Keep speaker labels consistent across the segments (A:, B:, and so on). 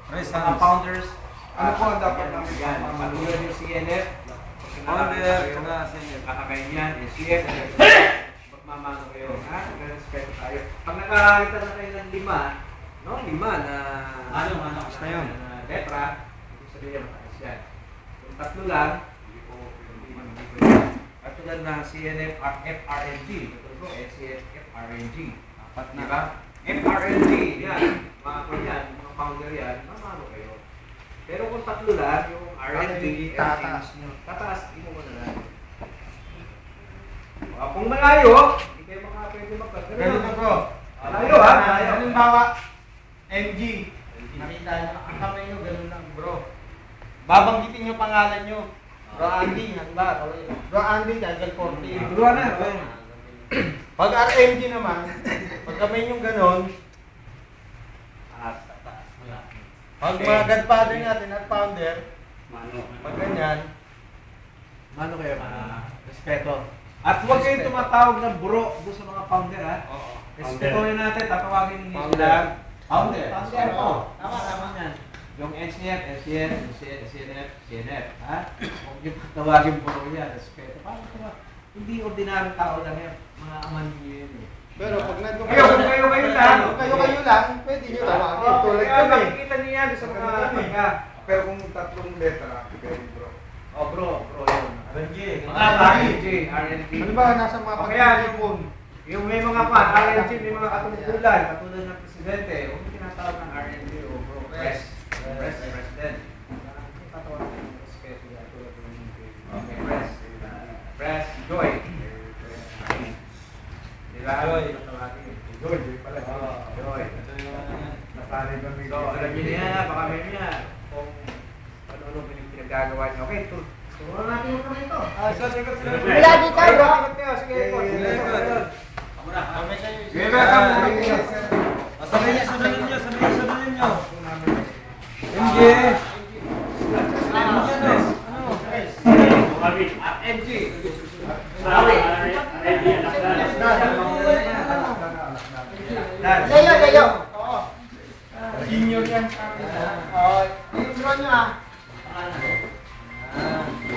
A: mga founders.
B: Ano po ang dapat namin
A: yan? Patuloy yung CNF.
C: Founder, saka CNF.
A: Kakakain yan, SCF. Magmamano kayo, ha? Respeto tayo. Pag nakakita na kayo ng lima na
C: Basta yun.
A: letra, ibig sabihin mataas yan. Kung tatlo lang, hindi po yan. At tulad na CNF, FRNG, ito po, SCF, FRNG.
C: Apat na.
A: Diba? FRNG, yan. Mga founder yan, mamano kayo. Pero kung tatlo lang, yung RNG,
C: Tataas nyo.
A: tataas, hindi mo na lang. Kung malayo, hindi kayo pwede magkagano.
C: Ganun na bro.
A: Malayo ha, malayo.
C: Halimbawa, MG. Nakita nyo, ang kamay nyo, ganun lang bro. Babanggitin nyo pangalan nyo. Bro Andy, handa. Bro Andy, Daniel 40.
A: Dua na.
C: Pag RMG naman, pag kamay nyo ganun, tataas. Pag mga godfather natin at founder, pag ganyan,
A: Mano kayo? Respeto. At huwag kayong tumatawag ng buro doon sa mga founder ha. Respetuhin natin, tatawagin ninyo sila. Founder.
B: Founder, oo.
A: Tama yan. Yung NCF, SCF, CNF, CNF. Ha? Huwag yung tawagin buro yan. Respeto. Paano ito ba? Hindi ordinaryong tao lang yan. Mga aman niyo yun eh.
C: pero pag nandun
A: Kayo lang.
C: kayo lang, pwede nyo tawagin. Tulad
A: Kaya
C: kami.
A: makikita niyo yan sa mga pagka.
B: Pero kung tatlong letra, pwede bro.
A: Oh bro yun.
C: RNG.
A: Mga RNG, RNG.
C: Halimbawa, nasa mga
A: O kaya,
C: pagkakalipon.
A: yung may mga pan, RNG, may mga katungkulan, katulad ng presidente, huwag mo tinatawag ng RNG o bro, president. Tatawag ng respeto yan, tulad ng okay, press, joy. Diba?
C: Joy.
B: Joy pala.
A: Joy.
B: Nasali ba may
A: So, alam niyo na yan, baka may niya, kung ano pinagagawa niyo. Okay, turo natin yung kamay ito.
D: Wala dito, bro.
A: Sige, sige.
B: Sige, welcome.
C: Sabay niya, sabayin nyo.
A: MJ. MJ.
D: Layo.
C: Senior yan sa amin.
D: Intro nyo ah.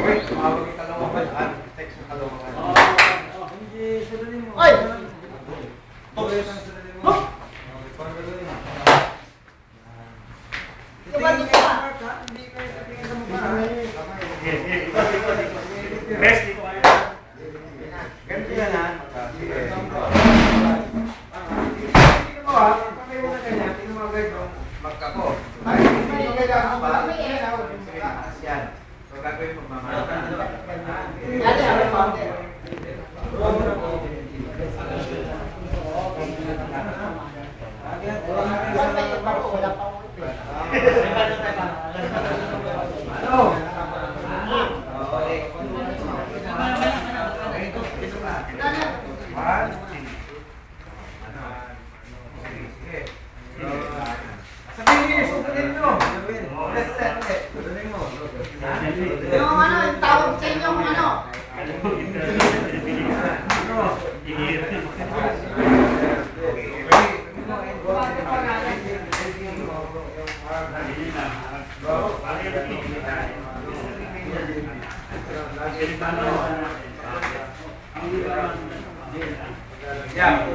A: Uy, tumawag yung Caloocan. Text yung Caloocan.
D: Oy! Diba dito ka?
A: Rest, dito kayo. Ganito yan ha. Sige. Tingnan mo ha. Pag kayo na ganyan, tingnan mo agad yung magkapo. Ay, hindi nyo kailangan ba? Sige, taas yan. So, gagawin magmamahal.
D: Dati ako yung founder. Wala pa ako.
A: Ano? Sabihin niyo, susunod nyo.
D: Yung ano, yung tawag sa inyo kung ano.
A: Yeah,